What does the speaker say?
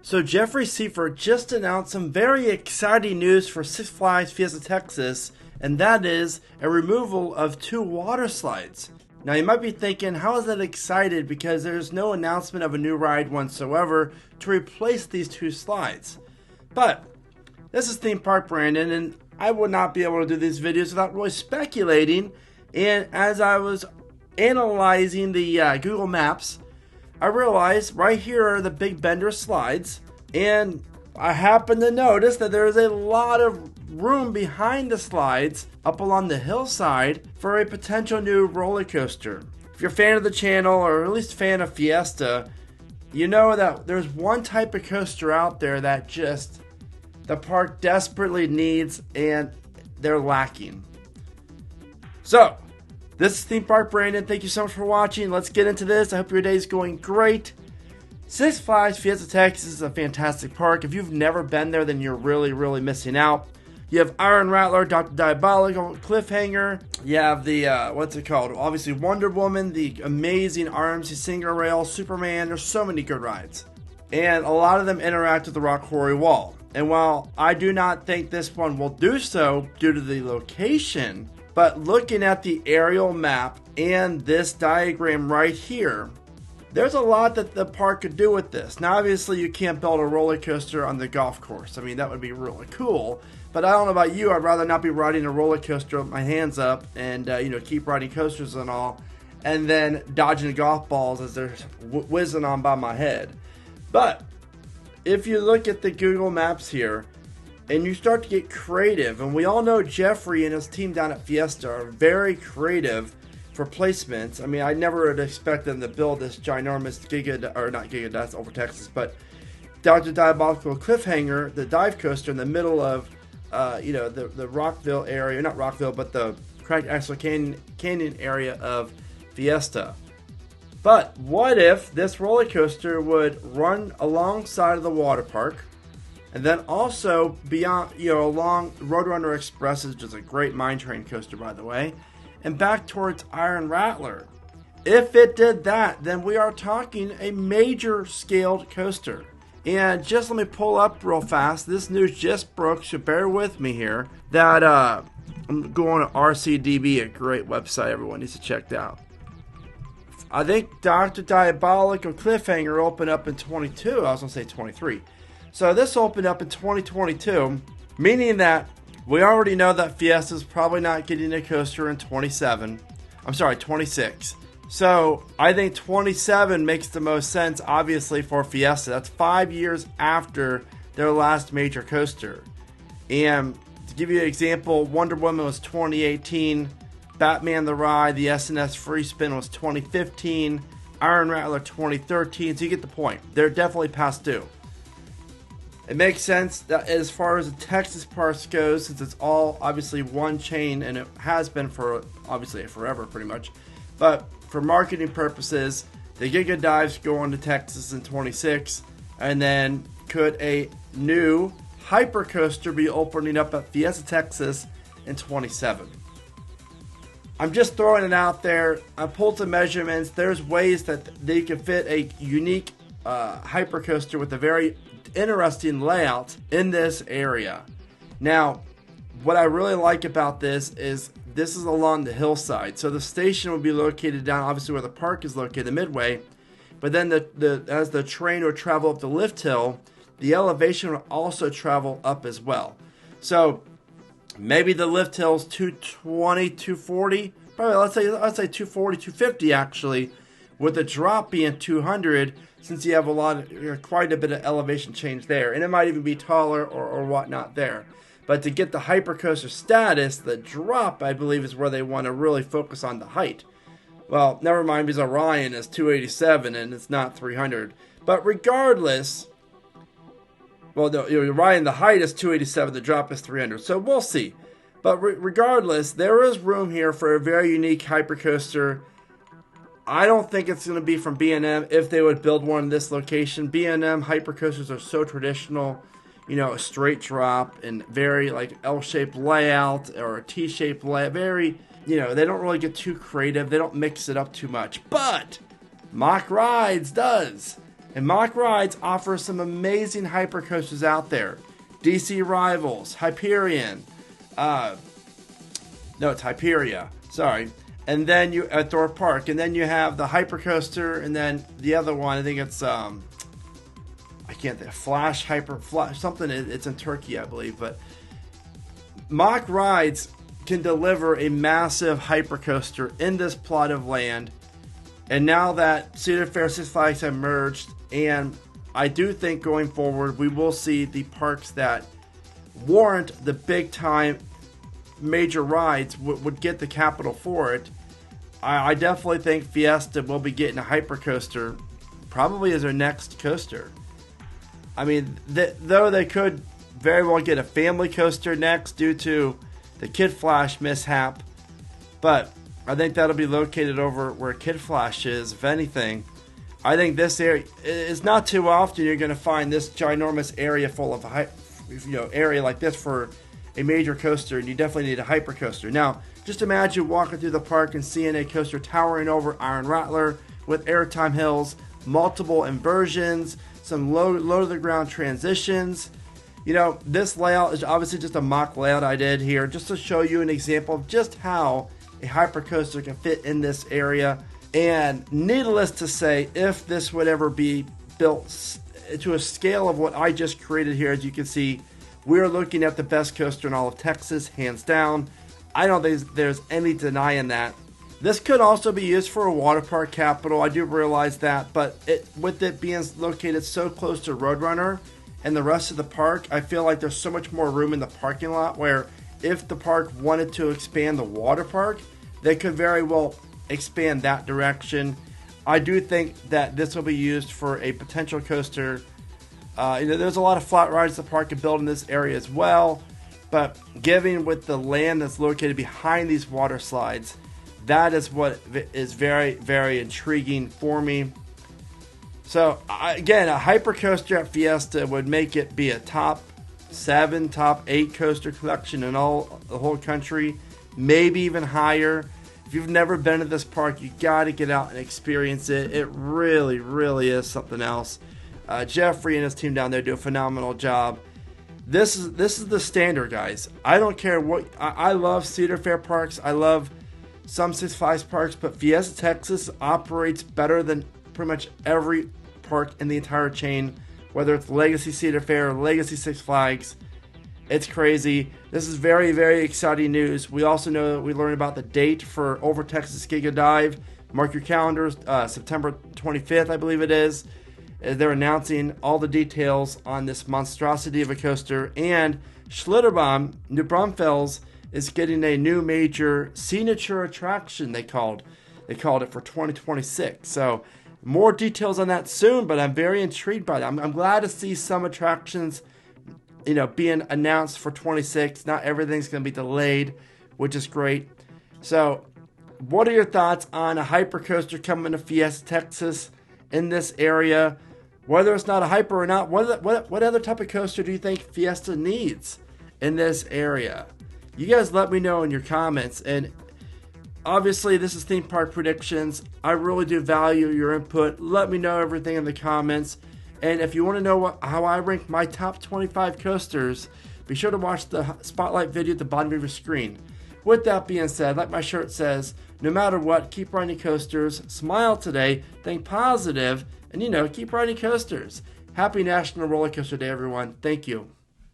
So Jeffrey Seifert just announced some very exciting news for Six Flags Fiesta Texas, and that is a removal of 2 water slides. Now you might be thinking, how is that excited? Because there's no announcement of a new ride whatsoever to replace these 2 slides. But this is Theme Park Brandon, and I would not be able to do these videos without really speculating. And as I was analyzing the Google Maps, I realized right here are the big bender slides, and I happened to notice that there is a lot of room behind the slides up along the hillside for a potential new roller coaster. If you're a fan of the channel, or at least a fan of Fiesta, you know that there's one type of coaster out there that just the park desperately needs and they're lacking. So this is Theme Park Brandon. Thank you so much for watching. Let's get into this. I hope your day is going great. Six Flags Fiesta Texas is a fantastic park. If you've never been there, then you're really missing out. You have Iron Rattler, Dr. Diabolical, Cliffhanger. You have the, what's it called? Obviously Wonder Woman, the amazing RMC Single Rail, Superman. There's so many good rides. And a lot of them interact with the Rock Quarry Wall. And while I do not think this one will do so due to the location, but looking at the aerial map and this diagram right here, there's a lot that the park could do with this. Now, obviously, you can't build a roller coaster on the golf course. I mean, that would be really cool. But I don't know about you. I'd rather not be riding a roller coaster with my hands up and, keep riding coasters and all, and then dodging golf balls as they're whizzing on by my head. But if you look at the Google Maps here, and you start to get creative, and we all know Jeffrey and his team down at Fiesta are very creative for placements. I mean, I never would expect them to build this ginormous that's over Texas, but Dr. Diabolical Cliffhanger, the dive coaster in the middle of, the Rockville area, not Rockville, but the Cracked Axle Canyon area of Fiesta. But what if this roller coaster would run alongside of the water park, and then also beyond, along Roadrunner Express, which is a great mine train coaster, by the way, and back towards Iron Rattler? If it did that, then we are talking a major scaled coaster. And just let me pull up real fast. This news just broke, so bear with me here. That I'm going to RCDB, a great website everyone needs to check out. I think Dr. Diabolical Cliffhanger opened up in 22. I was going to say 23. So this opened up in 2022, meaning that we already know that Fiesta's probably not getting a coaster in 26. So I think 27 makes the most sense, obviously, for Fiesta. That's 5 years after their last major coaster. And to give you an example, Wonder Woman was 2018, Batman the Ride, the SNS Free Spin was 2015, Iron Rattler 2013, so you get the point. They're definitely past due. It makes sense that as far as the Texas parks goes, since it's all obviously one chain, and it has been for obviously forever pretty much, but for marketing purposes, the Giga Dives go on to Texas in 26, and then could a new hyper coaster be opening up at Fiesta Texas in 27? I'm just throwing it out there. I pulled some measurements. There's ways that they could fit a unique hyper coaster with a very interesting layout in this area. Now, what I really like about this is along the hillside. So the station will be located down, obviously, where the park is located, Midway. But then as the train would travel up the lift hill, the elevation will also travel up as well. So maybe the lift hill is 220, 240. Probably let's say 240, 250 actually, with the drop being 200, since you have quite a bit of elevation change there, and it might even be taller or whatnot there. But to get the hypercoaster status, the drop, I believe, is where they want to really focus on the height. Well, never mind, because Orion is 287 and it's not 300. But regardless, well, no, Orion, the height is 287, the drop is 300. So we'll see. But regardless, there is room here for a very unique hypercoaster. I don't think it's going to be from B&M if they would build one in this location. B&M hypercoasters are so traditional, a straight drop and very like L-shaped layout or a T-shaped layout. Very, they don't really get too creative. They don't mix it up too much. But Mock Rides does. And Mock Rides offers some amazing hypercoasters out there. DC Rivals, Hyperion, no, it's Hyperia, sorry. And then you at Thorpe Park, and then you have the Hypercoaster, and then the other one, I think it's I can't think, Flash, something. It's in Turkey, I believe. But Mock Rides can deliver a massive hypercoaster in this plot of land. And now that Cedar Fair, Six Flags have merged, and I do think going forward we will see the parks that warrant the big time major rides would get the capital for it. I definitely think Fiesta will be getting a hypercoaster, probably as their next coaster. I mean, though they could very well get a family coaster next due to the Kid Flash mishap, but I think that'll be located over where Kid Flash is. If anything, I think this area is not too often you're going to find this ginormous area full of area like this for a major coaster, and you definitely need a hypercoaster. Now, just imagine walking through the park and seeing a coaster towering over Iron Rattler with airtime hills, multiple inversions, some low to the ground transitions. You know, this layout is obviously just a mock layout I did here just to show you an example of just how a hypercoaster can fit in this area. And needless to say, if this would ever be built to a scale of what I just created here, as you can see, we're looking at the best coaster in all of Texas, hands down. I don't think there's any denying that. This could also be used for a water park capital. I do realize that, but with it being located so close to Roadrunner and the rest of the park, I feel like there's so much more room in the parking lot where if the park wanted to expand the water park, they could very well expand that direction. I do think that this will be used for a potential coaster. There's a lot of flat rides the park can build in this area as well, but given with the land that's located behind these water slides, that is what is very, very intriguing for me. So again, a hypercoaster at Fiesta would make it be a top 7, top 8 coaster collection in all the whole country, maybe even higher. If you've never been to this park, you got to get out and experience it. It really, really is something else. Jeffrey and his team down there do a phenomenal job. This is the standard, guys. I don't care what. I love Cedar Fair parks. I love some Six Flags parks, but Fiesta Texas operates better than pretty much every park in the entire chain, whether it's Legacy Cedar Fair or Legacy Six Flags. It's crazy. This is very, very exciting news. We also know that we learned about the date for Over Texas Giga Dive. Mark your calendars, September 25th, I believe it is. They're announcing all the details on this monstrosity of a coaster. And Schlitterbahn, New Braunfels, is getting a new major signature attraction, they called it for 2026. So more details on that soon, but I'm very intrigued by that. I'm glad to see some attractions being announced for 26. Not everything's going to be delayed, which is great. So what are your thoughts on a hypercoaster coming to Fiesta Texas in this area? Whether it's not a hyper or not, what other type of coaster do you think Fiesta needs in this area? You guys let me know in your comments. And obviously, this is Theme Park Predictions. I really do value your input. Let me know everything in the comments. And if you want to know how I rank my top 25 coasters, be sure to watch the spotlight video at the bottom of your screen. With that being said, like my shirt says, no matter what, keep riding coasters, smile today, think positive, and keep riding coasters. Happy National Roller Coaster Day, everyone. Thank you.